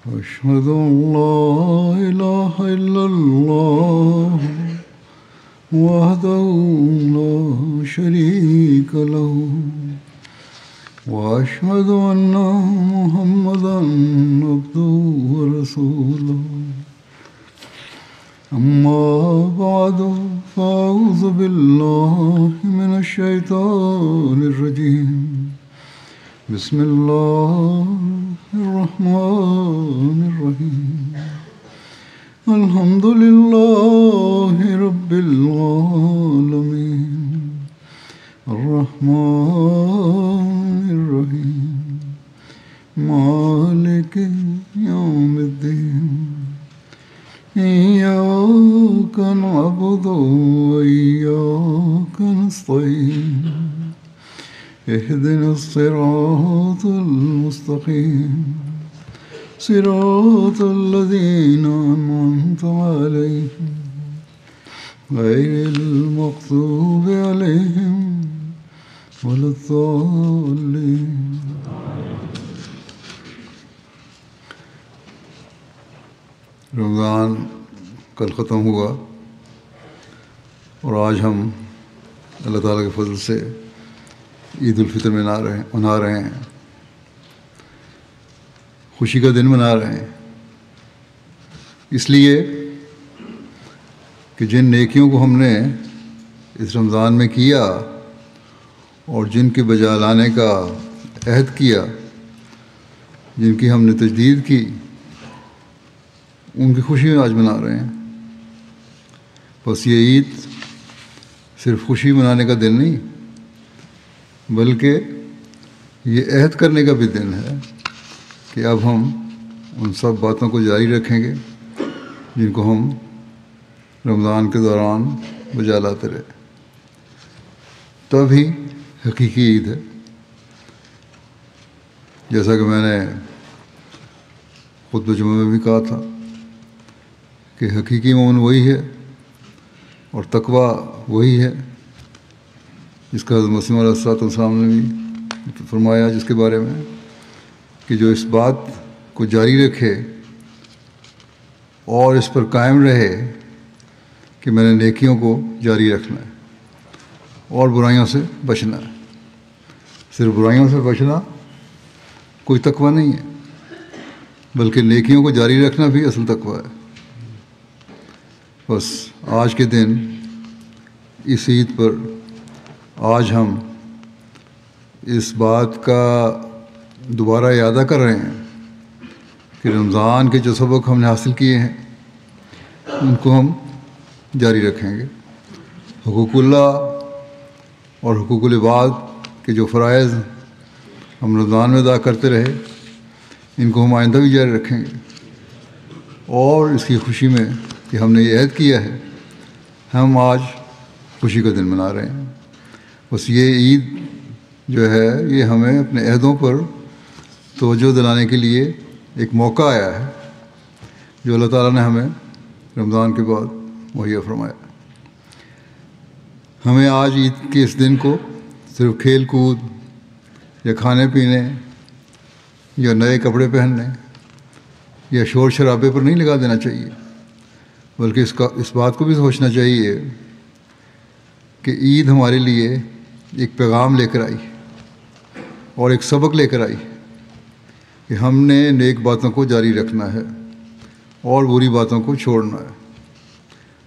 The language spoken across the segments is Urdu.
أشهد أن لا إله إلا الله وحده لا شريك له وأشهد أن محمدا عبده ورسوله أما بعد فأعوذ بالله من الشيطان الرجيم بسم الله الرحمن الرحيم الحمد لله رب العالمين الرحمن الرحيم مالك يوم الدين إياك نعبد وإياك نستعين اهدنا الصراط المستقيم صراط الذين أنعمت عليهم غير المغضوب عليهم ولا الضالين. رمضان کل ختم ہوا اور آج ہم اللہ تعالیٰ کے فضل سے عید الفطر منا رہے ہیں، خوشی کا دن منا رہے ہیں، اس لیے کہ جن نیکیوں کو ہم نے اس رمضان میں کیا اور جن کے بجا لانے کا عہد کیا، جن کی ہم نے تجدید کی، ان کی خوشی میں آج منا رہے ہیں. بس یہ عید صرف خوشی منانے کا دن نہیں بلکہ یہ عہد کرنے کا بھی دن ہے کہ اب ہم ان سب باتوں کو جاری رکھیں گے جن کو ہم رمضان کے دوران بجا لاتے رہے. تب ہی حقیقی عید ہے. جیسا کہ میں نے خطبہ جمعہ میں بھی کہا تھا کہ حقیقی مومن وہی ہے اور تقویٰ وہی ہے جس کا حضرت مسیح علیہ السلام نے بھی فرمایا، جس کے بارے میں کہ جو اس بات کو جاری رکھے اور اس پر قائم رہے کہ میں نے نیکیوں کو جاری رکھنا ہے اور برائیوں سے بچنا ہے. صرف برائیوں سے بچنا کوئی تقویٰ نہیں ہے بلکہ نیکیوں کو جاری رکھنا بھی اصل تقویٰ ہے. بس آج کے دن اس عید پر آج ہم اس بات کا دوبارہ اعادہ کر رہے ہیں کہ رمضان کے جو سبق ہم نے حاصل کیے ہیں ان کو ہم جاری رکھیں گے. حقوق اللہ اور حقوق العباد کے جو فرائض ہم رمضان میں ادا کرتے رہے ان کو ہم آئندہ بھی جاری رکھیں گے، اور اس کی خوشی میں کہ ہم نے یہ عہد کیا ہے ہم آج خوشی کا دن منا رہے ہیں. بس یہ عید جو ہے یہ ہمیں اپنے عہدوں پر توجہ دلانے کے لیے ایک موقع آیا ہے جو اللہ تعالیٰ نے ہمیں رمضان کے بعد مہیا فرمایا. ہمیں آج عید کے اس دن کو صرف کھیل کود یا کھانے پینے یا نئے کپڑے پہننے یا شور شرابے پر نہیں لگا دینا چاہیے، بلکہ اس بات کو بھی سوچنا چاہیے کہ عید ہمارے لیے ایک پیغام لے کر آئی اور ایک سبق لے کر آئی کہ ہم نے نیک باتوں کو جاری رکھنا ہے اور بری باتوں کو چھوڑنا ہے.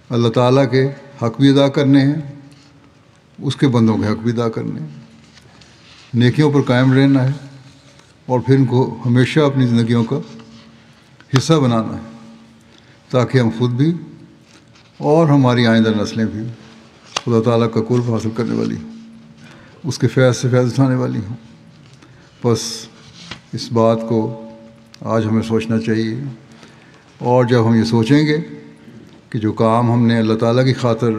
اللہ تعالیٰ کے حق بھی ادا کرنے ہیں، اس کے بندوں کے حق بھی ادا کرنے ہیں، نیکیوں پر قائم رہنا ہے اور پھر ان کو ہمیشہ اپنی زندگیوں کا حصہ بنانا ہے تاکہ ہم خود بھی اور ہماری آئندہ نسلیں بھی خدا تعالیٰ کا قرب حاصل کرنے والی ہوں، اس کے فیض سے فیض اٹھانے والی ہوں. بس اس بات کو آج ہمیں سوچنا چاہیے، اور جب ہم یہ سوچیں گے کہ جو کام ہم نے اللہ تعالیٰ کی خاطر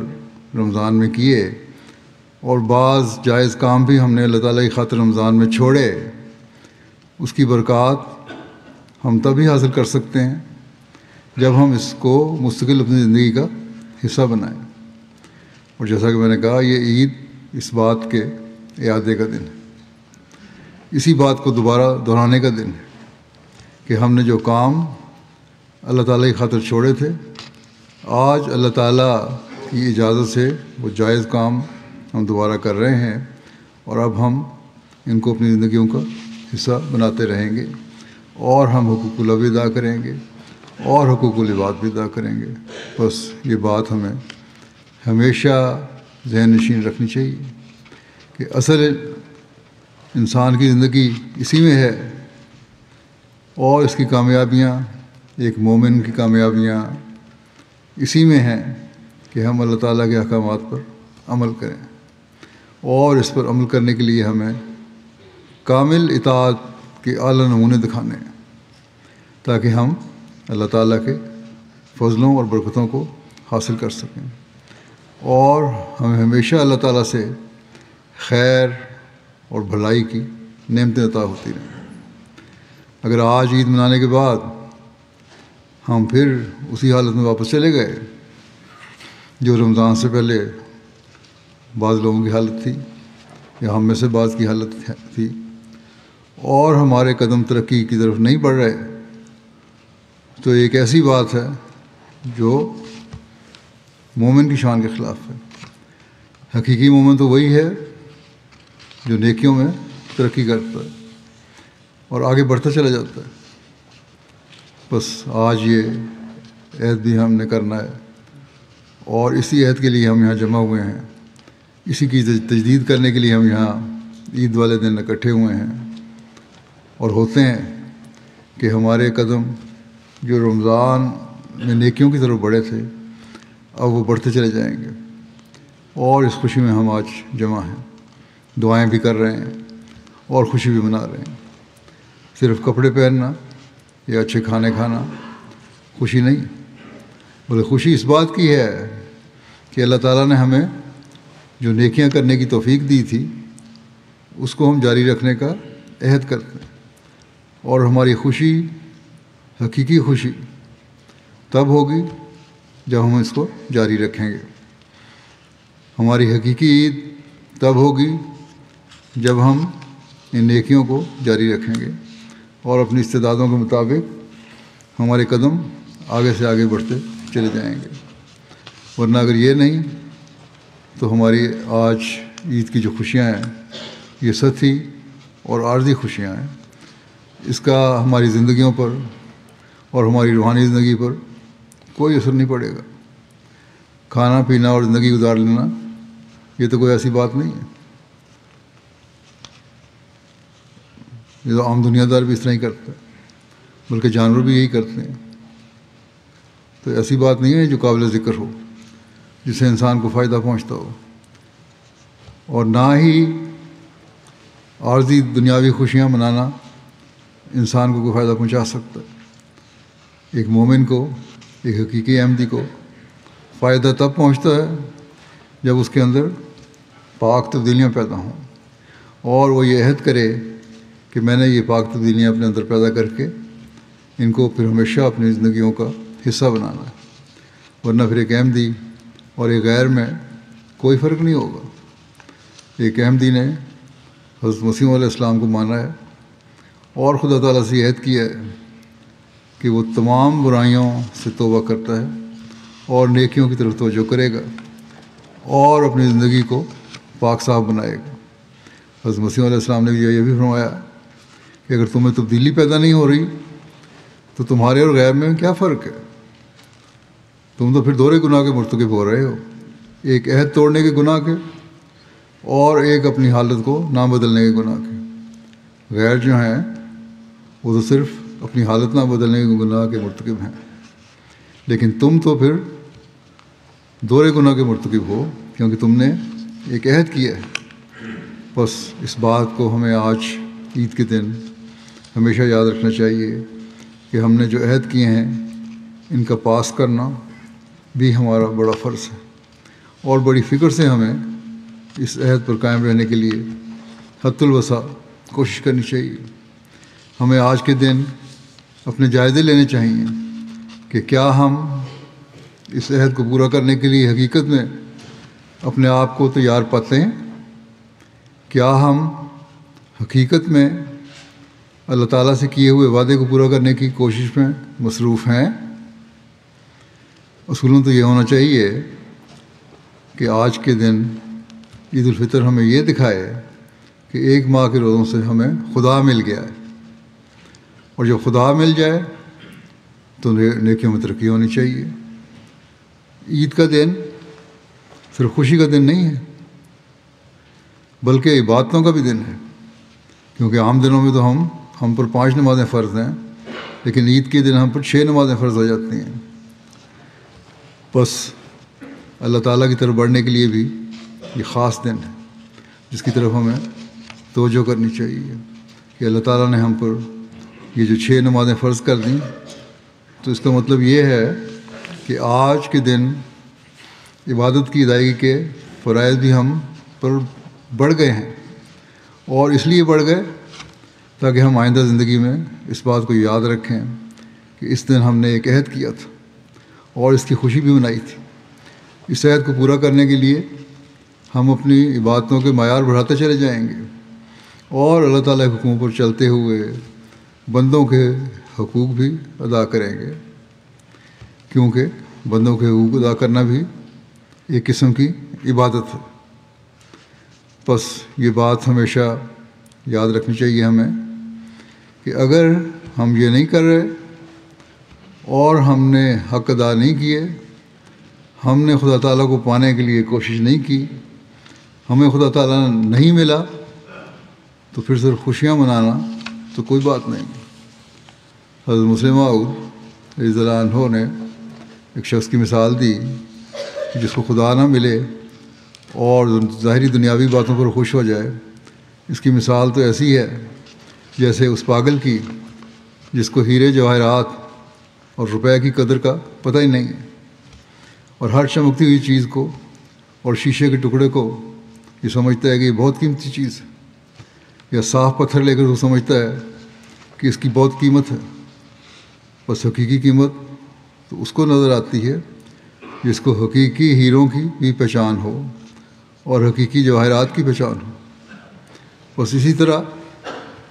رمضان میں کیے اور بعض جائز کام بھی ہم نے اللہ تعالیٰ کی خاطر رمضان میں چھوڑے، اس کی برکات ہم تبھی حاصل کر سکتے ہیں جب ہم اس کو مستقل اپنی زندگی کا حصہ بنائیں. اور جیسا کہ میں نے کہا یہ عید اس بات کے اعادے کا دن ہے، اسی بات کو دوبارہ دہرانے کا دن ہے کہ ہم نے جو کام اللہ تعالیٰ کی خاطر چھوڑے تھے، آج اللہ تعالیٰ کی اجازت سے وہ جائز کام ہم دوبارہ کر رہے ہیں، اور اب ہم ان کو اپنی زندگیوں کا حصہ بناتے رہیں گے، اور ہم حقوق العباد ادا کریں گے اور حقوق العباد بھی ادا کریں گے۔ بس یہ بات ہمیں ہمیشہ ذہن نشین رکھنی چاہیے کہ اصل انسان کی زندگی اسی میں ہے، اور اس کی کامیابیاں، ایک مومن کی کامیابیاں اسی میں ہیں کہ ہم اللہ تعالیٰ کے احکامات پر عمل کریں، اور اس پر عمل کرنے کے لیے ہمیں کامل اطاعت کے اعلیٰ نمونے دکھانے ہیں، تاکہ ہم اللہ تعالیٰ کے فضلوں اور برکتوں کو حاصل کر سکیں، اور ہمیں ہمیشہ اللہ تعالیٰ سے خیر اور بھلائی کی نعمتیں عطا ہوتی رہیں۔ اگر آج عید منانے کے بعد ہم پھر اسی حالت میں واپس چلے گئے جو رمضان سے پہلے بعض لوگوں کی حالت تھی، یا ہم میں سے بعض کی حالت تھی، اور ہمارے قدم ترقی کی طرف نہیں بڑھ رہے، تو ایک ایسی بات ہے جو مومن کی شان کے خلاف ہے۔ حقیقی مومن تو وہی ہے جو نیکیوں میں ترقی کرتا ہے اور آگے بڑھتا چلا جاتا ہے۔ بس آج یہ عہد بھی ہم نے کرنا ہے، اور اسی عہد کے لیے ہم یہاں جمع ہوئے ہیں، اسی کی تجدید کرنے کے لیے ہم یہاں عید والے دن اکٹھے ہوئے ہیں، اور ہوتے ہیں کہ ہمارے قدم جو رمضان میں نیکیوں کی طرف بڑھے تھے اب وہ بڑھتے چلے جائیں گے، اور اس خوشی میں ہم آج جمع ہیں، دعائیں بھی کر رہے ہیں اور خوشی بھی منا رہے ہیں۔ صرف کپڑے پہننا یا اچھے کھانے کھانا خوشی نہیں، بلکہ خوشی اس بات کی ہے کہ اللہ تعالیٰ نے ہمیں جو نیکیاں کرنے کی توفیق دی تھی اس کو ہم جاری رکھنے کا عہد کرتے ہیں، اور ہماری خوشی، حقیقی خوشی تب ہوگی جب ہم اس کو جاری رکھیں گے۔ ہماری حقیقی عید تب ہوگی جب ہم ان نیکیوں کو جاری رکھیں گے اور اپنی استعدادوں کے مطابق ہمارے قدم آگے سے آگے بڑھتے چلے جائیں گے، ورنہ اگر یہ نہیں تو ہماری آج عید کی جو خوشیاں ہیں یہ سطحی اور عارضی خوشیاں ہیں، اس کا ہماری زندگیوں پر اور ہماری روحانی زندگی پر کوئی اثر نہیں پڑے گا۔ کھانا پینا اور زندگی گزار لینا یہ تو کوئی ایسی بات نہیں ہے، یہ تو عام دنیا دار بھی اس طرح ہی کرتا ہے، بلکہ جانور بھی یہی کرتے ہیں۔ تو ایسی بات نہیں ہے جو قابل ذکر ہو، جس سے انسان کو فائدہ پہنچتا ہو، اور نہ ہی عارضی دنیاوی خوشیاں منانا انسان کو کوئی فائدہ پہنچا سکتا ہے۔ ایک مومن کو، ایک حقیقی احمدی کو فائدہ تب پہنچتا ہے جب اس کے اندر پاک تبدیلیاں پیدا ہوں، اور وہ یہ عہد کرے کہ میں نے یہ پاک تبدیلیاں اپنے اندر پیدا کر کے ان کو پھر ہمیشہ اپنی زندگیوں کا حصہ بنانا ہے، ورنہ پھر ایک احمدی اور ایک غیر میں کوئی فرق نہیں ہوگا۔ ایک احمدی نے حضرت مسیح علیہ السلام کو مانا ہے اور خدا تعالیٰ سے عہد کیا ہے کہ وہ تمام برائیوں سے توبہ کرتا ہے اور نیکیوں کی طرف توجہ کرے گا اور اپنی زندگی کو پاک صاف بنائے گا۔ حضرت مسیح علیہ السلام نے یہ بھی فرمایا کہ اگر تمہیں تبدیلی پیدا نہیں ہو رہی تو تمہارے اور غیر میں کیا فرق ہے؟ تم تو پھر دوہرے گناہ کے مرتکب ہو رہے ہو، ایک عہد توڑنے کے گناہ کے اور ایک اپنی حالت کو نہ بدلنے کے گناہ کے۔ غیر جو ہیں وہ تو صرف اپنی حالت نہ بدلنے کے گناہ کے مرتکب ہیں، لیکن تم تو پھر دوہرے گناہ کے مرتکب ہو، کیونکہ تم نے ایک عہد کیا ہے۔ بس اس بات کو ہمیں آج عید کے دن ہمیشہ یاد رکھنا چاہیے کہ ہم نے جو عہد کیے ہیں ان کا پاس کرنا بھی ہمارا بڑا فرض ہے، اور بڑی فکر سے ہمیں اس عہد پر قائم رہنے کے لیے حد الوسع کوشش کرنی چاہیے۔ ہمیں آج کے دن اپنے جائزے لینے چاہیے کہ کیا ہم اس عہد کو پورا کرنے کے لیے حقیقت میں اپنے آپ کو تیار پاتے ہیں؟ کیا ہم حقیقت میں اللہ تعالیٰ سے کیے ہوئے وعدے کو پورا کرنے کی کوشش میں مصروف ہیں۔ اصولوں تو یہ ہونا چاہیے کہ آج کے دن عید الفطر ہمیں یہ دکھائے کہ ایک ماہ کے روزوں سے ہمیں خدا مل گیا ہے، اور جب خدا مل جائے تو نیکیوں میں ترقی ہونی چاہیے۔ عید کا دن صرف خوشی کا دن نہیں ہے، بلکہ عبادتوں کا بھی دن ہے، کیونکہ عام دنوں میں تو ہم پر 5 نمازیں فرض ہیں، لیکن عید کے دن ہم پر 6 نمازیں فرض ہو جاتی ہیں۔ بس اللہ تعالیٰ کی طرف بڑھنے کے لیے بھی یہ خاص دن ہے جس کی طرف ہمیں توجہ کرنی چاہیے کہ اللہ تعالیٰ نے ہم پر یہ جو 6 نمازیں فرض کر دیں، تو اس کا مطلب یہ ہے کہ آج کے دن عبادت کی ادائیگی کے فرائض بھی ہم پر بڑھ گئے ہیں، اور اس لیے بڑھ گئے تاکہ ہم آئندہ زندگی میں اس بات کو یاد رکھیں کہ اس دن ہم نے ایک عہد کیا تھا اور اس کی خوشی بھی منائی تھی۔ اس عہد کو پورا کرنے کے لیے ہم اپنی عبادتوں کے معیار بڑھاتے چلے جائیں گے، اور اللہ تعالیٰ کے حکموں پر چلتے ہوئے بندوں کے حقوق بھی ادا کریں گے، کیونکہ بندوں کے حقوق ادا کرنا بھی ایک قسم کی عبادت ہے۔ بس یہ بات ہمیشہ یاد رکھنی چاہیے ہمیں کہ اگر ہم یہ نہیں کر رہے اور ہم نے حق ادا نہیں کیے، ہم نے خدا تعالیٰ کو پانے کے لیے کوشش نہیں کی، ہمیں خدا تعالیٰ نہیں ملا، تو پھر صرف خوشیاں منانا تو کوئی بات نہیں۔ حضرت مسلم موعود رضی اللہ عنہ نے ایک شخص کی مثال دی جس کو خدا نہ ملے اور ظاہری دنیاوی باتوں پر خوش ہو جائے۔ اس کی مثال تو ایسی ہے جیسے اس پاگل کی جس کو ہیرے جواہرات اور روپے کی قدر کا پتہ ہی نہیں ہے، اور ہر چمکتی ہوئی چیز کو اور شیشے کے ٹکڑے کو یہ سمجھتا ہے کہ یہ بہت قیمتی چیز ہے، یا صاف پتھر لے کر وہ سمجھتا ہے کہ اس کی بہت قیمت ہے۔ بس حقیقی قیمت تو اس کو نظر آتی ہے جس کو حقیقی ہیروں کی بھی پہچان ہو اور حقیقی جواہرات کی پہچان ہو۔ بس اسی طرح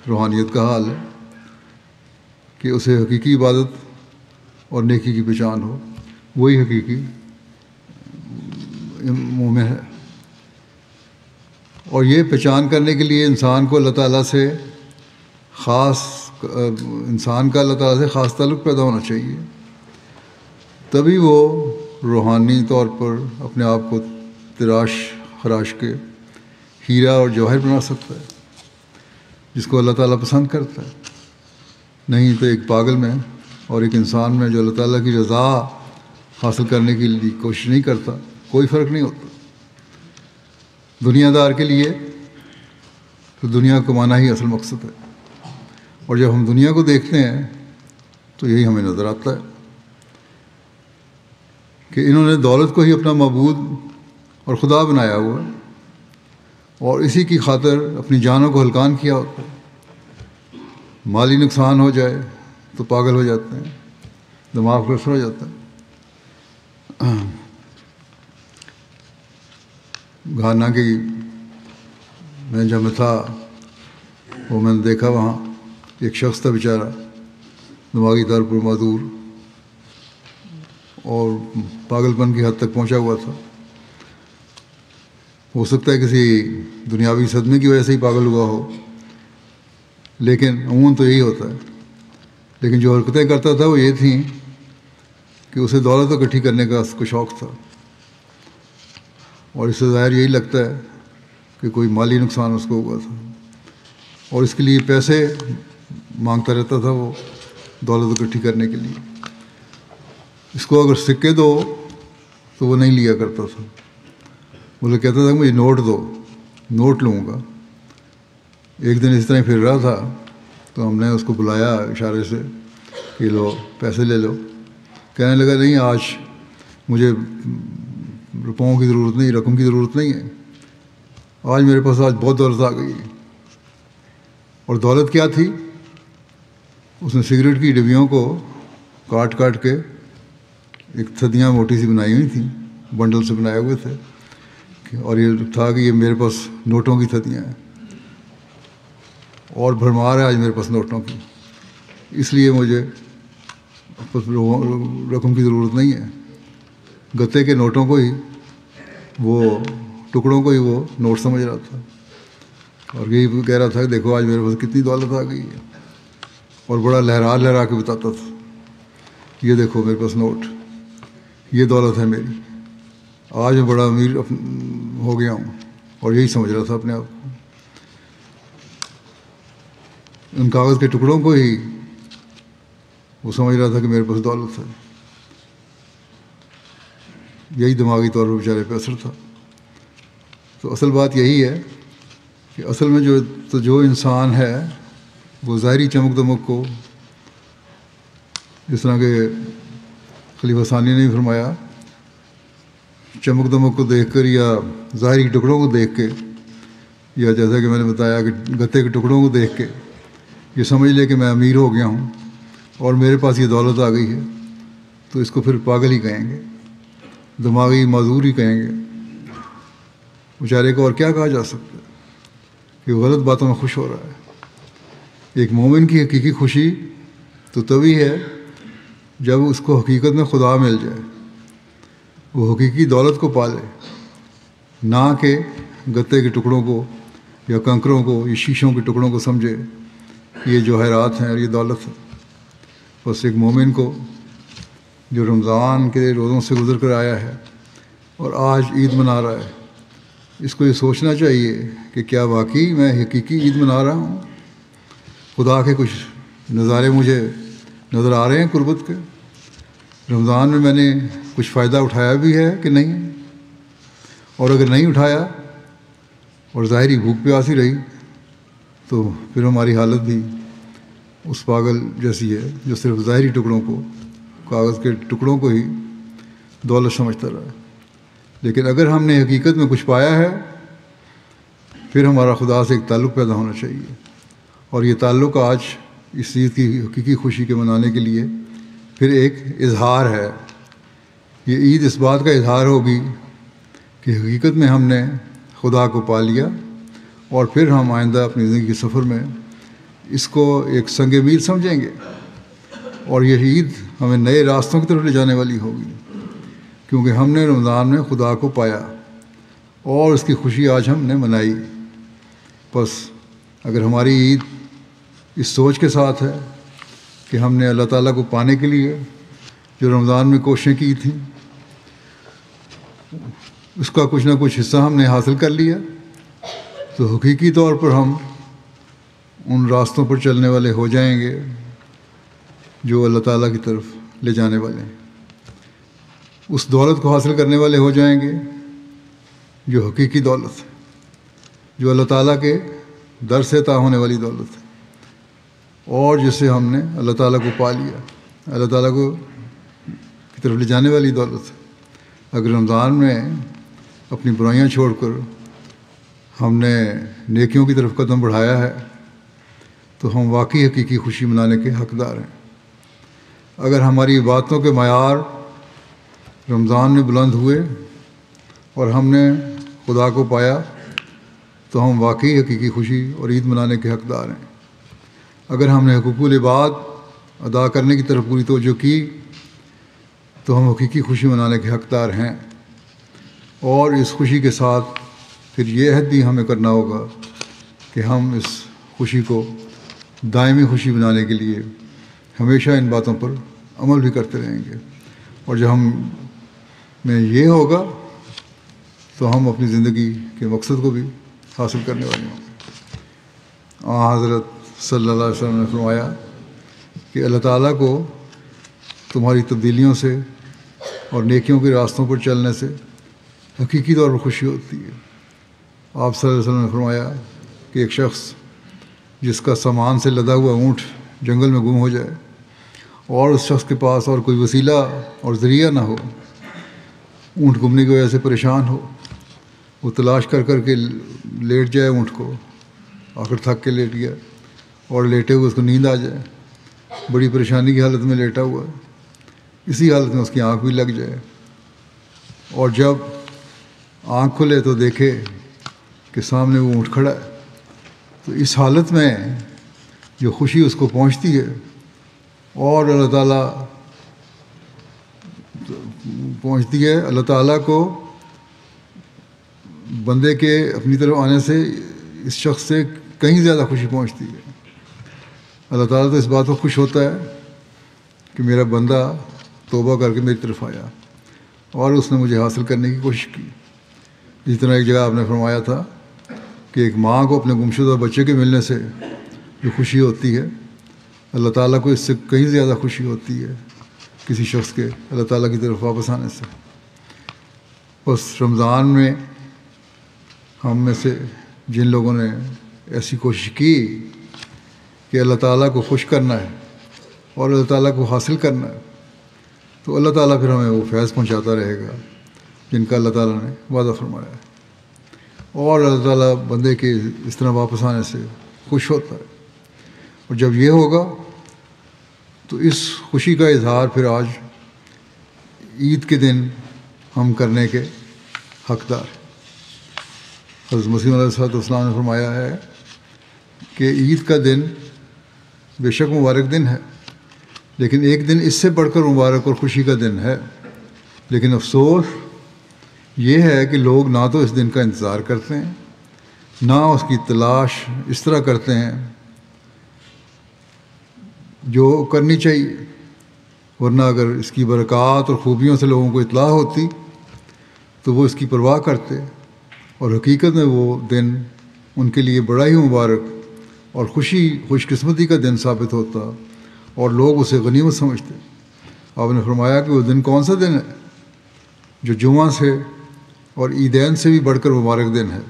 روحانیت کا حال ہے کہ اسے حقیقی عبادت اور نیکی کی پہچان ہو، وہی حقیقی مومن ہے۔ اور یہ پہچان کرنے کے لیے انسان کا اللہ تعالیٰ سے خاص تعلق پیدا ہونا چاہیے، تبھی وہ روحانی طور پر اپنے آپ کو تراش خراش کے ہیرا اور جوہر بنا سکتا ہے جس کو اللہ تعالیٰ پسند کرتا ہے۔ نہیں تو ایک پاگل میں اور ایک انسان میں جو اللہ تعالیٰ کی رضا حاصل کرنے کے لیے کوشش نہیں کرتا، کوئی فرق نہیں ہوتا۔ دنیا دار کے لیے تو دنیا کمانا ہی اصل مقصد ہے، اور جب ہم دنیا کو دیکھتے ہیں تو یہی ہمیں نظر آتا ہے کہ انہوں نے دولت کو ہی اپنا معبود اور خدا بنایا ہوا ہے، اور اسی کی خاطر اپنی جانوں کو ہلکان کیا ہوتا ہے۔ مالی نقصان ہو جائے تو پاگل ہو جاتے ہیں، دماغ فلسفہ ہو جاتا ہے۔ گھانا کی میں جب میں تھا وہ میں نے دیکھا وہاں ایک شخص تھا بیچارہ دماغی طور پر معذور اور پاگل پن کی حد تک پہنچا ہوا تھا۔ ہو سکتا ہے کسی دنیاوی صدمے کی وجہ سے ہی پاگل ہوا ہو، لیکن عموماً تو یہی ہوتا ہے۔ لیکن جو حرکتیں کرتا تھا وہ یہ تھیں کہ اسے دولت اکٹھی کرنے کا اس کو شوق تھا، اور اس سے ظاہر یہی لگتا ہے کہ کوئی مالی نقصان اس کو ہوا تھا، اور اس کے لیے پیسے مانگتا رہتا تھا وہ دولت اکٹھی کرنے کے لیے۔ اس کو اگر سکے دو تو وہ نہیں لیا کرتا تھا، بولے کہتا تھا کہ مجھے نوٹ دو، نوٹ لوں گا۔ ایک دن اس طرح پھر رہا تھا تو ہم نے اس کو بلایا اشارے سے کہ لو پیسے لے لو۔ کہنے لگا نہیں، آج مجھے روپوں کی ضرورت نہیں، رقم کی ضرورت نہیں ہے، آج میرے پاس بہت دولت آ گئی ہے۔ اور دولت کیا تھی؟ اس نے سگریٹ کی ڈبیوں کو کاٹ کاٹ کے ایک تھدیاں موٹی سی بنائی ہوئی تھیں، بنڈل سے بنائے ہوئے تھے، اور یہ تھا کہ یہ میرے پاس نوٹوں کی تھدیاں ہیں، اور بھرمار ہے آج میرے پاس نوٹوں کی، اس لیے مجھے رقم کی ضرورت نہیں ہے. گتے کے نوٹوں کو ہی، وہ ٹکڑوں کو ہی وہ نوٹ سمجھ رہا تھا، اور یہی کہہ رہا تھا کہ دیکھو آج میرے پاس کتنی دولت آ گئی ہے، اور بڑا لہرا لہرا کے بتاتا تھا یہ دیکھو میرے پاس نوٹ، یہ دولت ہے میری، آج میں بڑا امیر ہو گیا ہوں، اور یہی سمجھ رہا تھا اپنے آپ کو. ان کاغذ کے ٹکڑوں کو ہی وہ سمجھ رہا تھا کہ میرے پاس دولت ہے. یہی دماغی طور پر بیچارے پہ اثر تھا. تو اصل بات یہی ہے کہ اصل میں جو انسان ہے وہ ظاہری چمک دمک کو، جس طرح کہ خلیفہ ثانی نے فرمایا، چمک دمک کو دیکھ کر یا ظاہری ٹکڑوں کو دیکھ کے، یا جیسا کہ میں نے بتایا کہ گتے کے ٹکڑوں کو دیکھ کے یہ سمجھ لے کہ میں امیر ہو گیا ہوں اور میرے پاس یہ دولت آ گئی ہے، تو اس کو پھر پاگل ہی کہیں گے، دماغی معذور ہی کہیں گے. بیچارے کو اور کیا کہا جا سکتا ہے کہ وہ غلط باتوں میں خوش ہو رہا ہے. ایک مومن کی حقیقی خوشی تو تبھی ہے جب اس کو حقیقت میں خدا مل جائے، وہ حقیقی دولت کو پالے، نہ کہ گتے کے ٹکڑوں کو یا کنکروں کو یا شیشوں کے ٹکڑوں کو سمجھے یہ جوہرات ہیں اور یہ دولت ہے. بس ایک مومن کو جو رمضان کے روزوں سے گزر کر آیا ہے اور آج عید منا رہا ہے، اس کو یہ سوچنا چاہیے کہ کیا واقعی میں حقیقی عید منا رہا ہوں؟ خدا کے کچھ نظارے مجھے نظر آ رہے ہیں قربت کے؟ رمضان میں میں نے کچھ فائدہ اٹھایا بھی ہے کہ نہیں؟ اور اگر نہیں اٹھایا اور ظاہری بھوک پیاسی رہی تو پھر ہماری حالت بھی اس پاگل جیسی ہے جو صرف ظاہری ٹکڑوں کو، کاغذ کے ٹکڑوں کو ہی دولت سمجھتا رہا. لیکن اگر ہم نے حقیقت میں کچھ پایا ہے، پھر ہمارا خدا سے ایک تعلق پیدا ہونا چاہیے، اور یہ تعلق آج اس عید کی حقیقی خوشی کے منانے کے لیے پھر ایک اظہار ہے. یہ عید اس بات کا اظہار ہوگی کہ حقیقت میں ہم نے خدا کو پا لیا، اور پھر ہم آئندہ اپنی زندگی کے سفر میں اس کو ایک سنگ میل سمجھیں گے، اور یہ عید ہمیں نئے راستوں کی طرف لے جانے والی ہوگی، کیونکہ ہم نے رمضان میں خدا کو پایا اور اس کی خوشی آج ہم نے منائی. بس اگر ہماری عید اس سوچ کے ساتھ ہے کہ ہم نے اللہ تعالیٰ کو پانے کے لیے جو رمضان میں کوششیں کی تھیں اس کا کچھ نہ کچھ حصہ ہم نے حاصل کر لیا، تو حقیقی طور پر ہم ان راستوں پر چلنے والے ہو جائیں گے جو اللہ تعالیٰ کی طرف لے جانے والے ہیں. اس دولت کو حاصل کرنے والے ہو جائیں گے جو حقیقی دولت ہے، جو اللہ تعالیٰ کے در سے عطا ہونے والی دولت ہے، اور جسے ہم نے اللہ تعالیٰ کو پا لیا، اللہ تعالیٰ کو کی طرف لے جانے والی دولت ہے. اگر رمضان میں اپنی برائیاں چھوڑ کر ہم نے نیکیوں کی طرف قدم بڑھایا ہے تو ہم واقعی حقیقی خوشی منانے کے حقدار ہیں. اگر ہماری باتوں کے معیار رمضان میں بلند ہوئے اور ہم نے خدا کو پایا تو ہم واقعی حقیقی خوشی اور عید منانے کے حقدار ہیں. اگر ہم نے حقوق العباد ادا کرنے کی طرف پوری توجہ کی تو ہم حقیقی خوشی منانے کے حقدار ہیں. اور اس خوشی کے ساتھ پھر یہ عہد بھی ہمیں کرنا ہوگا کہ ہم اس خوشی کو دائمی خوشی بنانے کے لیے ہمیشہ ان باتوں پر عمل بھی کرتے رہیں گے. اور جب ہم میں یہ ہوگا تو ہم اپنی زندگی کے مقصد کو بھی حاصل کرنے والے ہوں گے. حضرت صلی اللہ علیہ وسلم نے فرمایا کہ اللہ تعالیٰ کو تمہاری تبدیلیوں سے اور نیکیوں کے راستوں پر چلنے سے حقیقی طور پر خوشی ہوتی ہے. آپ صلی اللہ علیہ وسلم نے فرمایا کہ ایک شخص جس کا سامان سے لدا ہوا اونٹ جنگل میں گم ہو جائے اور اس شخص کے پاس اور کوئی وسیلہ اور ذریعہ نہ ہو، اونٹ گمنے کی وجہ سے پریشان ہو، وہ تلاش کر کر کے لیٹ جائے اونٹ کو، آخر تھک کے لیٹ گیا اور لیٹے ہوئے اس کو نیند آ جائے، بڑی پریشانی کی حالت میں لیٹا ہوا ہے، اسی حالت میں اس کی آنکھ بھی لگ جائے، اور جب آنکھ کھلے تو دیکھے کہ سامنے وہ اونٹ کھڑا ہے، تو اس حالت میں جو خوشی اس کو پہنچتی ہے اور اللہ تعالیٰ پہنچتی ہے، اللہ تعالیٰ کو بندے کے اپنی طرف آنے سے اس شخص سے کہیں زیادہ خوشی پہنچتی ہے۔ اللہ تعالیٰ تو اس بات کو خوش ہوتا ہے کہ میرا بندہ توبہ کر کے میری طرف آیا اور اس نے مجھے حاصل کرنے کی کوشش کی۔ جس طرح ایک جگہ آپ نے فرمایا تھا کہ ایک ماں کو اپنے گمشدہ بچے کے ملنے سے جو خوشی ہوتی ہے، اللہ تعالیٰ کو اس سے کہیں زیادہ خوشی ہوتی ہے کسی شخص کے اللہ تعالیٰ کی طرف واپس آنے سے۔ بس رمضان میں ہم میں سے جن لوگوں نے ایسی کوشش کی کہ اللہ تعالیٰ کو خوش کرنا ہے اور اللہ تعالیٰ کو حاصل کرنا ہے، تو اللہ تعالیٰ پھر ہمیں وہ فیض پہنچاتا رہے گا جن کا اللہ تعالیٰ نے وعدہ فرمایا ہے، اور اللہ تعالیٰ بندے کے اس طرح واپس آنے سے خوش ہوتا ہے۔ اور جب یہ ہوگا تو اس خوشی کا اظہار پھر آج عید کے دن ہم کرنے کے حقدار ہیں۔ حضرت مسیح علیہ السلام نے فرمایا ہے کہ عید کا دن بے شک مبارک دن ہے، لیکن ایک دن اس سے بڑھ کر مبارک اور خوشی کا دن ہے، لیکن افسوس یہ ہے کہ لوگ نہ تو اس دن کا انتظار کرتے ہیں، نہ اس کی تلاش اس طرح کرتے ہیں جو کرنی چاہیے، ورنہ اگر اس کی برکات اور خوبیوں سے لوگوں کو اطلاع ہوتی تو وہ اس کی پرواہ کرتے، اور حقیقت میں وہ دن ان کے لیے بڑا ہی مبارک اور خوش قسمتی کا دن ثابت ہوتا اور لوگ اسے غنیمت سمجھتے۔ آپ نے فرمایا کہ وہ دن کون سا دن ہے؟ جو جمعہ سے اور عیدین سے بھی بڑھ کر مبارک دن ہے۔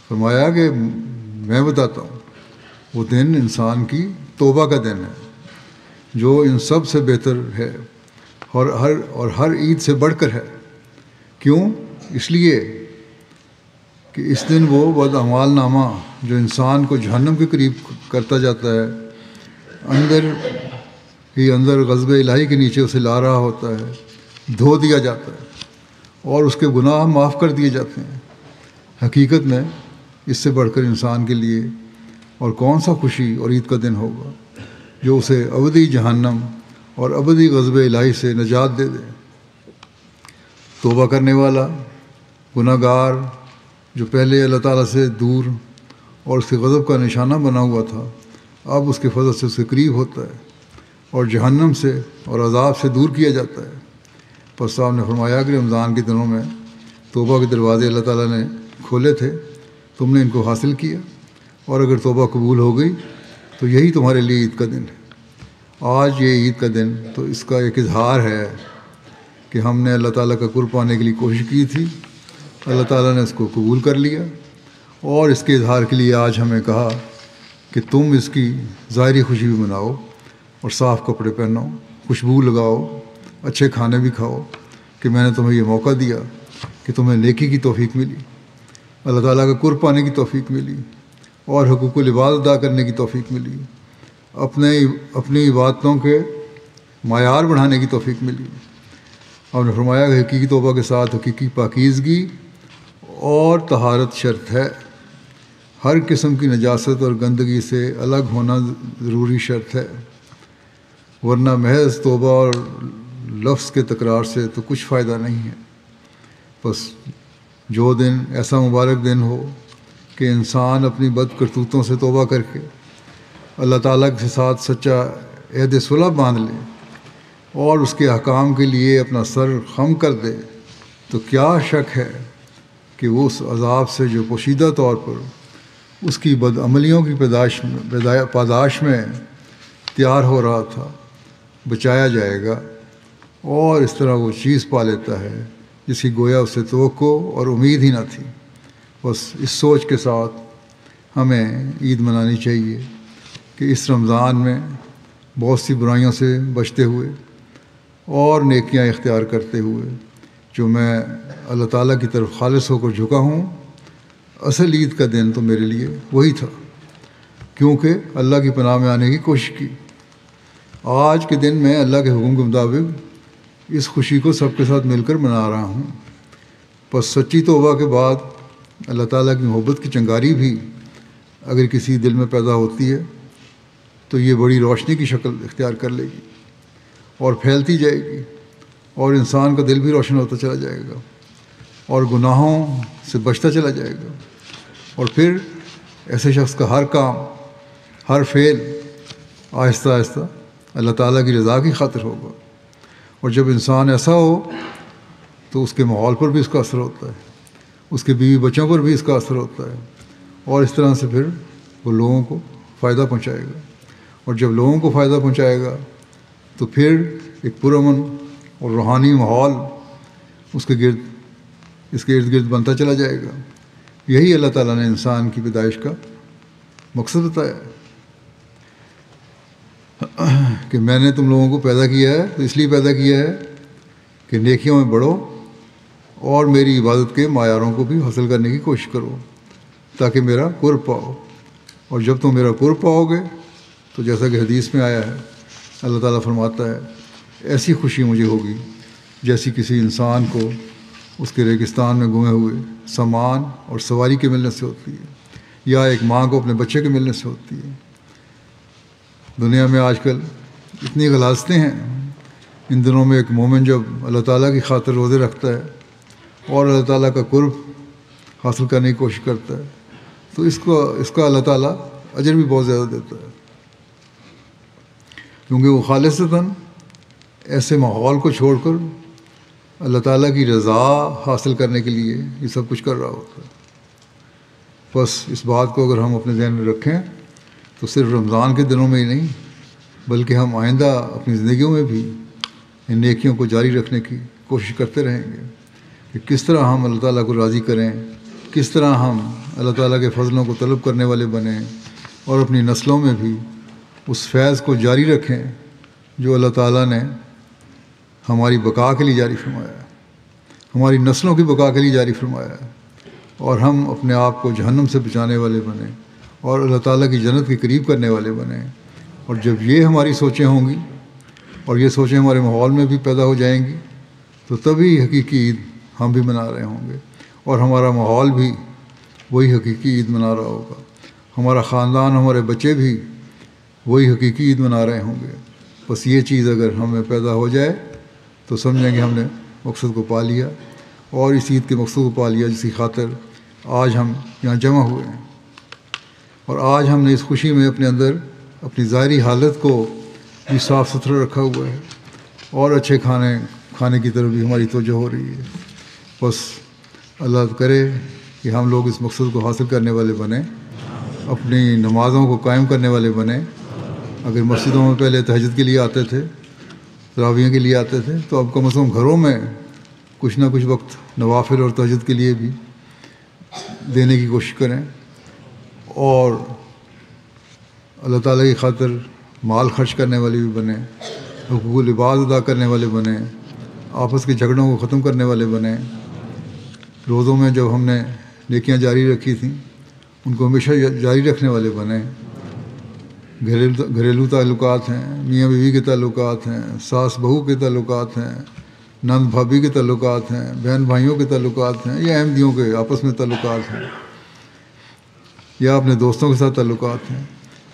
فرمایا کہ میں بتاتا ہوں، وہ دن انسان کی توبہ کا دن ہے جو ان سب سے بہتر ہے اور ہر عید سے بڑھ کر ہے۔ کیوں؟ اس لیے کہ اس دن وہ بداعمال نامہ جو انسان کو جہنم کے قریب کرتا جاتا ہے، اندر غضب الہی کے نیچے اسے لا رہا ہوتا ہے، دھو دیا جاتا ہے اور اس کے گناہ معاف کر دیے جاتے ہیں۔ حقیقت میں اس سے بڑھ کر انسان کے لیے اور کون سا خوشی اور عید کا دن ہوگا جو اسے ابدی جہنم اور ابدی غضب الہی سے نجات دے دے۔ توبہ کرنے والا گناہ گار جو پہلے اللہ تعالیٰ سے دور اور اس کے غضب کا نشانہ بنا ہوا تھا، اب اس کے فضل سے اس کے قریب ہوتا ہے اور جہنم سے اور عذاب سے دور کیا جاتا ہے۔ پس صاحب نے فرمایا کہ رمضان کے دنوں میں توبہ کے دروازے اللہ تعالیٰ نے کھولے تھے، تم نے ان کو حاصل کیا، اور اگر توبہ قبول ہو گئی تو یہی تمہارے لیے عید کا دن ہے۔ آج یہ عید کا دن تو اس کا ایک اظہار ہے کہ ہم نے اللہ تعالیٰ کا قرب پانے کے لیے کوشش کی تھی، اللہ تعالیٰ نے اس کو قبول کر لیا، اور اس کے اظہار کے لیے آج ہمیں کہا کہ تم اس کی ظاہری خوشی بھی مناؤ اور صاف کپڑے پہنو، خوشبو لگاؤ، اچھے کھانے بھی کھاؤ، کہ میں نے تمہیں یہ موقع دیا کہ تمہیں نیکی کی توفیق ملی، اللہ تعالیٰ کا قرب پانے کی توفیق ملی، اور حقوق العباد ادا کرنے کی توفیق ملی، اپنی عبادتوں کے معیار بڑھانے کی توفیق ملی۔ آپ نے فرمایا کہ حقیقی توبہ کے ساتھ حقیقی پاکیزگی اور طہارت شرط ہے، ہر قسم کی نجاست اور گندگی سے الگ ہونا ضروری شرط ہے، ورنہ محض توبہ اور لفظ کے تکرار سے تو کچھ فائدہ نہیں ہے۔ بس جو دن ایسا مبارک دن ہو کہ انسان اپنی بد کرتوتوں سے توبہ کر کے اللہ تعالیٰ کے ساتھ سچا عہد صلح باندھ لے اور اس کے احکام کے لیے اپنا سر خم کر دے، تو کیا شک ہے کہ وہ اس عذاب سے جو پوشیدہ طور پر اس کی بد عملیوں کی پاداش میں تیار ہو رہا تھا بچایا جائے گا، اور اس طرح وہ چیز پا لیتا ہے جس کی گویا اسے توقع اور امید ہی نہ تھی۔ بس اس سوچ کے ساتھ ہمیں عید منانی چاہیے کہ اس رمضان میں بہت سی برائیوں سے بچتے ہوئے اور نیکیاں اختیار کرتے ہوئے جو میں اللہ تعالیٰ کی طرف خالص ہو کر جھکا ہوں، اصل عید کا دن تو میرے لیے وہی تھا، کیونکہ اللہ کی پناہ میں آنے کی کوشش کی۔ آج کے دن میں اللہ کے حکم کے مطابق اس خوشی کو سب کے ساتھ مل کر منا رہا ہوں۔ پس سچی توبہ کے بعد اللہ تعالیٰ کی محبت کی چنگاری بھی اگر کسی دل میں پیدا ہوتی ہے تو یہ بڑی روشنی کی شکل اختیار کر لے گی اور پھیلتی جائے گی، اور انسان کا دل بھی روشن ہوتا چلا جائے گا اور گناہوں سے بچتا چلا جائے گا، اور پھر ایسے شخص کا ہر کام، ہر فعل آہستہ آہستہ اللہ تعالیٰ کی رضا کی خاطر ہوگا۔ اور جب انسان ایسا ہو تو اس کے ماحول پر بھی اس کا اثر ہوتا ہے، اس کے بیوی بچوں پر بھی اس کا اثر ہوتا ہے، اور اس طرح سے پھر وہ لوگوں کو فائدہ پہنچائے گا، اور جب لوگوں کو فائدہ پہنچائے گا تو پھر ایک پرامن اور روحانی ماحول اس کے ارد گرد بنتا چلا جائے گا۔ یہی اللہ تعالیٰ نے انسان کی پیدائش کا مقصد بتایا ہے کہ میں نے تم لوگوں کو پیدا کیا ہے تو اس لیے پیدا کیا ہے کہ نیکیوں میں بڑھو اور میری عبادت کے معیاروں کو بھی حاصل کرنے کی کوشش کرو تاکہ میرا قرب پاؤ، اور جب تم میرا قرب پاؤ گے تو جیسا کہ حدیث میں آیا ہے اللہ تعالیٰ فرماتا ہے ایسی خوشی مجھے ہوگی جیسی کسی انسان کو اس کے ریگستان میں گمے ہوئے سامان اور سواری کے ملنے سے ہوتی ہے، یا ایک ماں کو اپنے بچے کے ملنے سے ہوتی ہے۔ دنیا میں آج کل اتنی غلاظتیں ہیں، ان دنوں میں ایک مومن جب اللہ تعالیٰ کی خاطر روزے رکھتا ہے اور اللہ تعالیٰ کا قرب حاصل کرنے کی کوشش کرتا ہے تو اس کا اللہ تعالیٰ اجر بھی بہت زیادہ دیتا ہے، کیونکہ وہ خالصتاً ایسے ماحول کو چھوڑ کر اللہ تعالیٰ کی رضا حاصل کرنے کے لیے یہ سب کچھ کر رہا ہوتا ہے۔ بس اس بات کو اگر ہم اپنے ذہن میں رکھیں تو صرف رمضان کے دنوں میں ہی نہیں بلکہ ہم آئندہ اپنی زندگیوں میں بھی ان نیکیوں کو جاری رکھنے کی کوشش کرتے رہیں گے کہ کس طرح ہم اللہ تعالیٰ کو راضی کریں، کس طرح ہم اللہ تعالیٰ کے فضلوں کو طلب کرنے والے بنیں، اور اپنی نسلوں میں بھی اس فیض کو جاری رکھیں جو اللہ تعالیٰ نے ہماری بقا کے لیے جاری فرمایا ہے، ہماری نسلوں کی بقا کے لیے جاری فرمایا ہے، اور ہم اپنے آپ کو جہنم سے بچانے والے بنیں اور اللہ تعالیٰ کی جنت کے قریب کرنے والے بنیں۔ اور جب یہ ہماری سوچیں ہوں گی اور یہ سوچیں ہمارے ماحول میں بھی پیدا ہو جائیں گی تو تبھی حقیقی عید ہم بھی منا رہے ہوں گے، اور ہمارا ماحول بھی وہی حقیقی عید منا رہا ہوگا، ہمارا خاندان، ہمارے بچے بھی وہی حقیقی عید منا رہے ہوں گے۔ بس یہ چیز اگر ہمیں پیدا ہو جائے تو سمجھیں کہ ہم نے مقصد کو پا لیا، اور اس عید کے مقصد کو پا لیا جس کی خاطر آج ہم یہاں جمع ہوئے ہیں، اور آج ہم نے اس خوشی میں اپنے اندر اپنی ظاہری حالت کو بھی صاف ستھرا رکھا ہوا ہے، اور اچھے کھانے کی طرف بھی ہماری توجہ ہو رہی ہے۔ بس اللہ کرے کہ ہم لوگ اس مقصد کو حاصل کرنے والے بنیں، اپنی نمازوں کو قائم کرنے والے بنیں۔ اگر مسجدوں میں پہلے تہجد کے لیے آتے تھے، تراویح کے لیے آتے تھے، تو اب کم از کم گھروں میں کچھ نہ کچھ وقت نوافل اور تہجد کے لیے بھی دینے کی کوشش کریں، اور اللہ تعالیٰ کی خاطر مال خرچ کرنے والے بھی بنیں، حقوق العباد ادا کرنے والے بنیں، آپس کے جھگڑوں کو ختم کرنے والے بنیں۔ روزوں میں جب ہم نے نیکیاں جاری رکھی تھیں ان کو ہمیشہ جاری رکھنے والے بنیں۔ گھریلو تعلقات ہیں، میاں بیوی کے تعلقات ہیں، ساس بہو کے تعلقات ہیں، نند بھابھی کے تعلقات ہیں، بہن بھائیوں کے تعلقات ہیں، یا احمدیوں کے آپس میں تعلقات ہیں، یا اپنے دوستوں کے ساتھ تعلقات ہیں،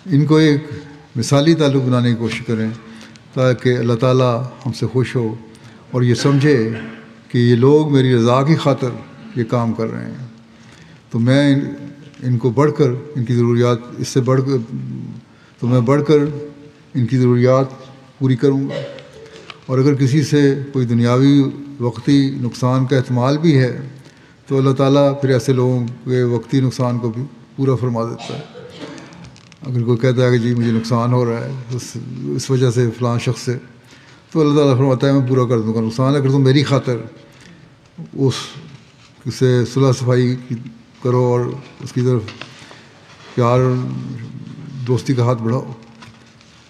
ان کو ایک مثالی تعلق بنانے کی کوشش کریں تاکہ اللہ تعالیٰ ہم سے خوش ہو اور یہ سمجھے کہ یہ لوگ میری رضا کی خاطر یہ کام کر رہے ہیں، تو میں ان کو بڑھ کر ان کی ضروریات میں بڑھ کر ان کی ضروریات پوری کروں گا، اور اگر کسی سے کوئی دنیاوی وقتی نقصان کا احتمال بھی ہے تو اللہ تعالیٰ پھر ایسے لوگوں کے وقتی نقصان کو بھی پورا فرما دیتا ہے۔ اگر کوئی کہتا ہے کہ جی مجھے نقصان ہو رہا ہے اس وجہ سے فلاں شخص سے، تو اللہ تعالیٰ فرماتا ہے میں پورا کر دوں گا نقصان، اگر تم میری خاطر اس سے صلح صفائی کرو اور اس کی طرف پیار دوستی کا ہاتھ بڑھاؤ،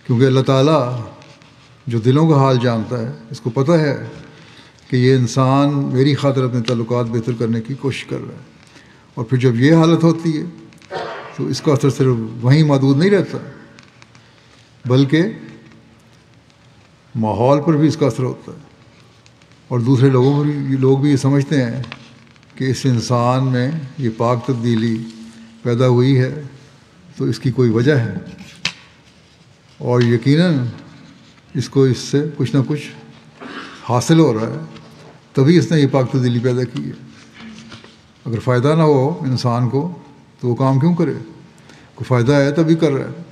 کیونکہ اللہ تعالیٰ جو دلوں کا حال جانتا ہے، اس کو پتہ ہے کہ یہ انسان میری خاطر اپنے تعلقات بہتر کرنے کی کوشش کر رہا ہے، اور پھر جب یہ حالت ہوتی ہے تو اس کا اثر صرف وہیں محدود نہیں رہتا بلکہ ماحول پر بھی اس کا اثر ہوتا ہے، اور دوسرے لوگ بھی یہ سمجھتے ہیں کہ اس انسان میں یہ پاک تبدیلی پیدا ہوئی ہے تو اس کی کوئی وجہ ہے، اور یقیناً اس کو اس سے کچھ نہ کچھ حاصل ہو رہا ہے، تبھی اس نے یہ پاک تبدیلی پیدا کی ہے۔ اگر فائدہ نہ ہو انسان کو تو وہ کام کیوں کرے؟ کوئی فائدہ ہے تبھی کر رہا ہے،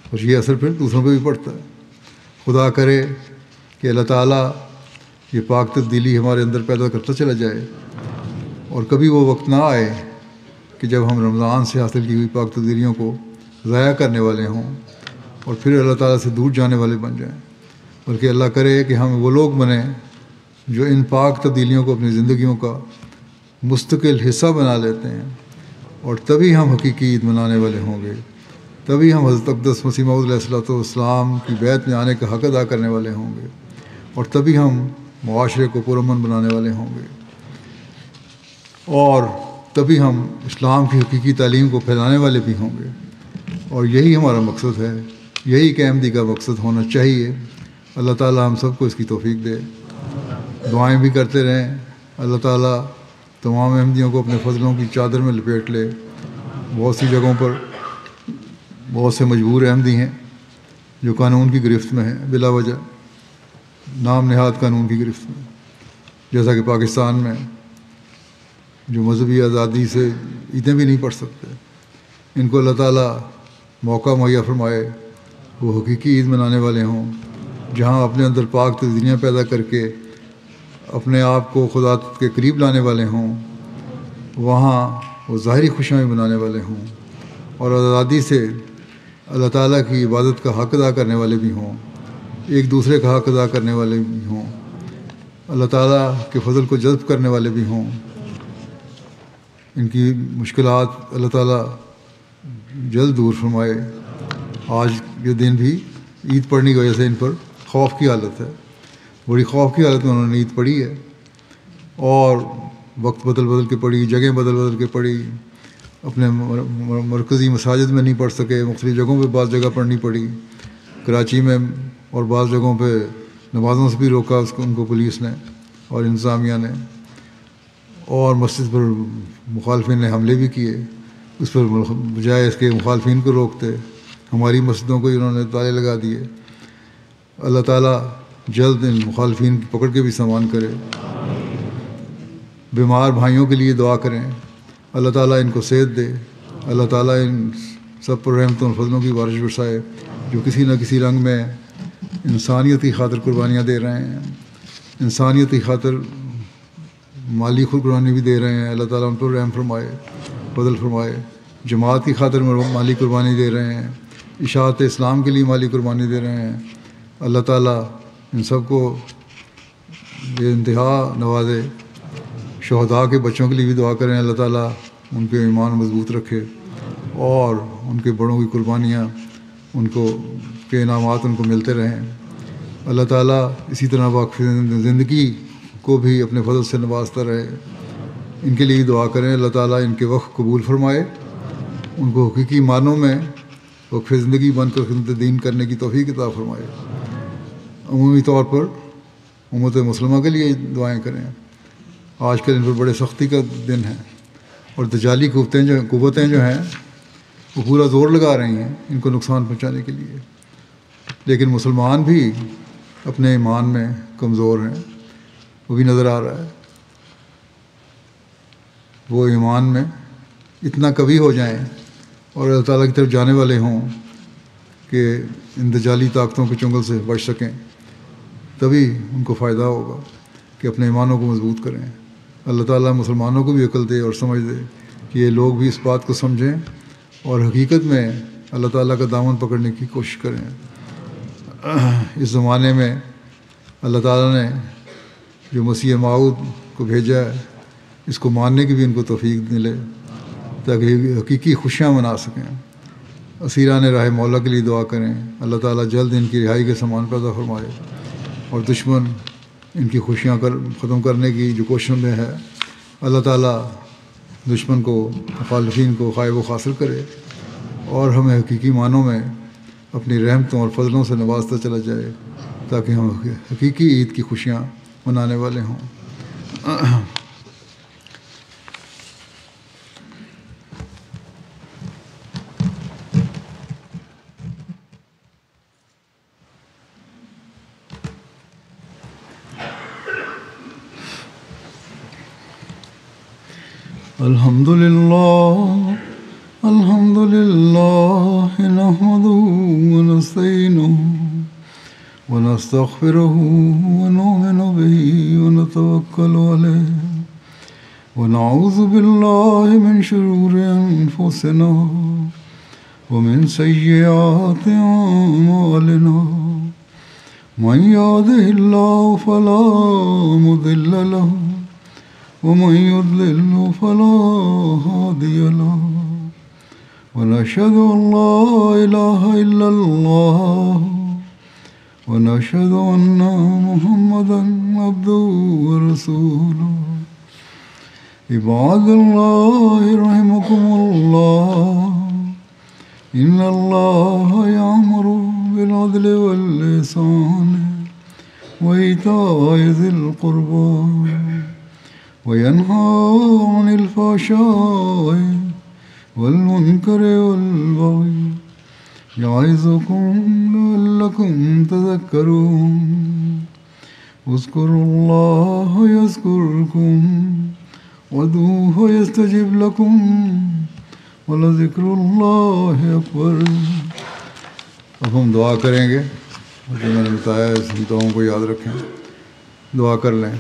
اور یہ اثر پھر دوسروں پہ بھی پڑتا ہے۔ خدا کرے کہ اللہ تعالیٰ یہ پاک تبدیلی ہمارے اندر پیدا کرتا چلا جائے، اور کبھی وہ وقت نہ آئے کہ جب ہم رمضان سے حاصل کی ہوئی پاک تبدیلیوں کو ضائع کرنے والے ہوں اور پھر اللہ تعالیٰ سے دور جانے والے بن جائیں، بلکہ اللہ کرے کہ ہم وہ لوگ بنیں جو ان پاک تبدیلیوں کو اپنی زندگیوں کا مستقل حصہ بنا لیتے ہیں، اور تبھی ہم حقیقی عید منانے والے ہوں گے، تبھی ہم حضرت اقدس مسیح موعود علیہ الصلوۃ والسلام کی بیعت میں آنے کا حق ادا کرنے والے ہوں گے، اور تبھی ہم معاشرے کو پرامن بنانے والے ہوں گے، اور تبھی ہم اسلام کی حقیقی تعلیم کو پھیلانے والے بھی ہوں گے۔ اور یہی ہمارا مقصد ہے، یہی کہ احمدی کا مقصد ہونا چاہیے۔ اللہ تعالیٰ ہم سب کو اس کی توفیق دے۔ دعائیں بھی کرتے رہیں، اللہ تعالیٰ تمام احمدیوں کو اپنے فضلوں کی چادر میں لپیٹ لے۔ بہت سی جگہوں پر بہت سے مجبور احمدی ہیں جو قانون کی گرفت میں ہیں، بلا وجہ نام نہاد قانون کی گرفت میں، جیسا کہ پاکستان میں جو مذہبی آزادی سے عیدیں بھی نہیں پڑھ سکتے۔ ان کو اللہ تعالیٰ موقع مہیا فرمائے، وہ حقیقی عید منانے والے ہوں، جہاں اپنے اندر پاک تبدیلیاں پیدا کر کے اپنے آپ کو خدا کے قریب لانے والے ہوں، وہاں وہ ظاہری خوشیاں بھی منانے والے ہوں، اور آزادی سے اللہ تعالیٰ کی عبادت کا حق ادا کرنے والے بھی ہوں، ایک دوسرے کا حق ادا کرنے والے بھی ہوں، اللہ تعالیٰ کے فضل کو جذب کرنے والے بھی ہوں۔ ان کی مشکلات اللہ تعالیٰ جلد دور فرمائے۔ آج کے دن بھی عید پڑھنے کی وجہ سے ان پر خوف کی حالت ہے، بڑی خوف کی حالت میں انہوں نے عید پڑھی ہے، اور وقت بدل بدل کے پڑھی، جگہ بدل بدل کے پڑھی، اپنے مرکزی مساجد میں نہیں پڑھ سکے، مختلف جگہوں پہ بعض جگہ پڑھنی پڑی، کراچی میں اور بعض جگہوں پہ نمازوں سے بھی روکا ان کو پولیس نے اور انتظامیہ نے، اور مسجد پر مخالفین نے حملے بھی کیے۔ اس پر بجائے اس کے مخالفین کو روکتے، ہماری مسجدوں کو انہوں نے تالے لگا دیے۔ اللہ تعالیٰ جلد ان مخالفین کی پکڑ کے بھی سامان کرے۔ بیمار بھائیوں کے لیے دعا کریں، اللہ تعالیٰ ان کو صحت دے، اللہ تعالیٰ ان سب پر رحمتوں اور فضلوں کی بارش برسائے جو کسی نہ کسی رنگ میں انسانیت کی خاطر قربانیاں دے رہے ہیں، انسانیت کی خاطر مالی قربانی بھی دے رہے ہیں۔ اللہ تعالیٰ ان پر رحم فرمائے، فضل فرمائے۔ جماعت کی خاطر مالی قربانی دے رہے ہیں، اشاعت اسلام کے لیے مالی قربانی دے رہے ہیں۔ اللہ تعالیٰ ان سب کو بے انتہا نوازے۔ شہداء کے بچوں کے لیے بھی دعا کریں، اللہ تعالیٰ ان کے ایمان مضبوط رکھے، اور ان کے بڑوں کی قربانیاں ان کو کے انعامات ان کو ملتے رہیں۔ اللہ تعالیٰ اسی طرح واقف زندگی کو بھی اپنے فضل سے نوازتا رہے۔ ان کے لیے دعا کریں، اللہ تعالیٰ ان کے وقت قبول فرمائے، ان کو حقیقی معنوں میں وقف زندگی بن کر خدمت دین کرنے کی توفیق عطا فرمائے۔ عمومی طور پر امت مسلمہ کے لیے دعائیں کریں۔ آج کل ان پر بڑے سختی کا دن ہے، اور دجالی قوتیں جو ہیں وہ پورا زور لگا رہی ہیں ان کو نقصان پہنچانے کے لیے، لیکن مسلمان بھی اپنے ایمان میں کمزور ہیں، وہ بھی نظر آ رہا ہے۔ وہ ایمان میں اتنا قوی ہو جائیں اور اللہ تعالیٰ کی طرف جانے والے ہوں کہ ان دجالی طاقتوں کے چنگل سے بچ سکیں، تبھی ان کو فائدہ ہوگا کہ اپنے ایمانوں کو مضبوط کریں۔ اللہ تعالیٰ مسلمانوں کو بھی عقل دے اور سمجھ دے کہ یہ لوگ بھی اس بات کو سمجھیں اور حقیقت میں اللہ تعالیٰ کا دامن پکڑنے کی کوشش کریں۔ اس زمانے میں اللہ تعالیٰ نے جو مسیح موعود کو بھیجا ہے، اس کو ماننے کی بھی ان کو توفیق ملے تاکہ حقیقی خوشیاں منا سکیں۔ اسیران راہ مولا کے لیے دعا کریں، اللہ تعالیٰ جلد ان کی رہائی کے سامان پیدا فرمائے، اور دشمن ان کی خوشیاں ختم کرنے کی جو کوششوں میں ہے، اللہ تعالیٰ دشمن کو، مخالفین کو غائب و خاسر کرے، اور ہمیں حقیقی معنوں میں اپنی رحمتوں اور فضلوں سے نوازتا چلا جائے تاکہ ہم حقیقی عید کی خوشیاں منانے والے ہوں۔ الحمد لله الحمد لله نحمده ونستعينه ونستغفره ونؤمن به ونتوكل عليه ونعوذ بالله من شرور أنفسنا ومن سيئات أعمالنا من يهده الله فلا مضل له ومن يضلل فلا هادي له ونشهد أن لا إله إلا الله ونشهد أن محمدا عبده ورسوله عباد الله رحمكم الله إن الله يأمر بالعدل والإحسان وإيتاء ذي القربى وينهى عن الفحشاء والمنكر والبغي يعظكم لعلكم تذكرون اذكروا الله يذكركم وادعوه يستجب لكم ولذکر اللہ اکبر. اب ہم دعا کریں گے. جو میں نے بتایا اس دعاؤں کو یاد رکھیں, دعا کر لیں.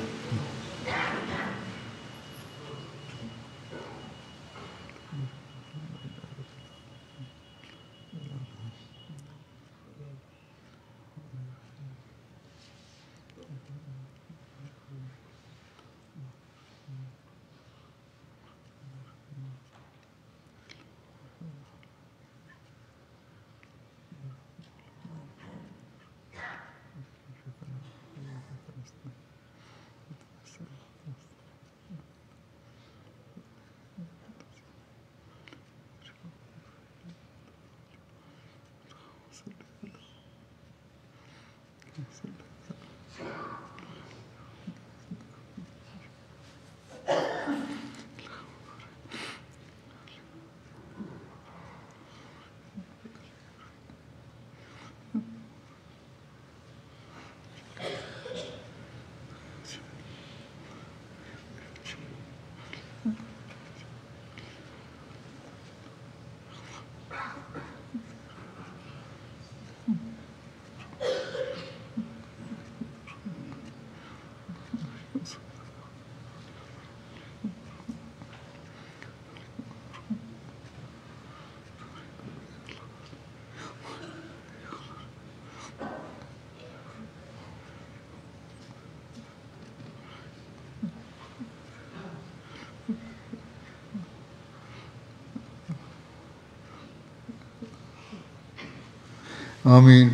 آمین.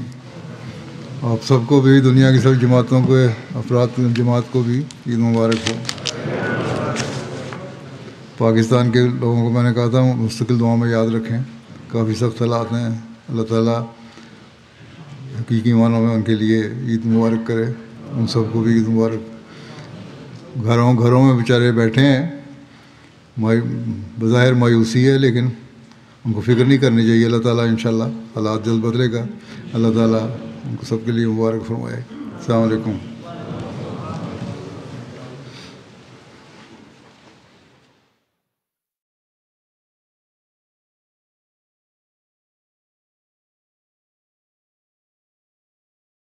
آپ سب کو بھی, دنیا کی سب جماعتوں کو, افراد جماعت کو بھی عید مبارک ہو. پاکستان کے لوگوں کو میں نے کہا تھا مستقل دعا میں یاد رکھیں. کافی سخت حالات ہیں. اللہ تعالیٰ حقیقی معنوں میں ان کے لیے عید مبارک کرے. ان سب کو بھی عید مبارک. گھروں میں بیچارے بیٹھے ہیں, بظاہر مایوسی ہے, لیکن ان کو فکر نہیں کرنی چاہیے. اللہ تعالیٰ انشاءاللہ حالات جلد بدلے گا. اللہ تعالیٰ ان کو سب کے لیے مبارک فرمائے. السلام علیکم.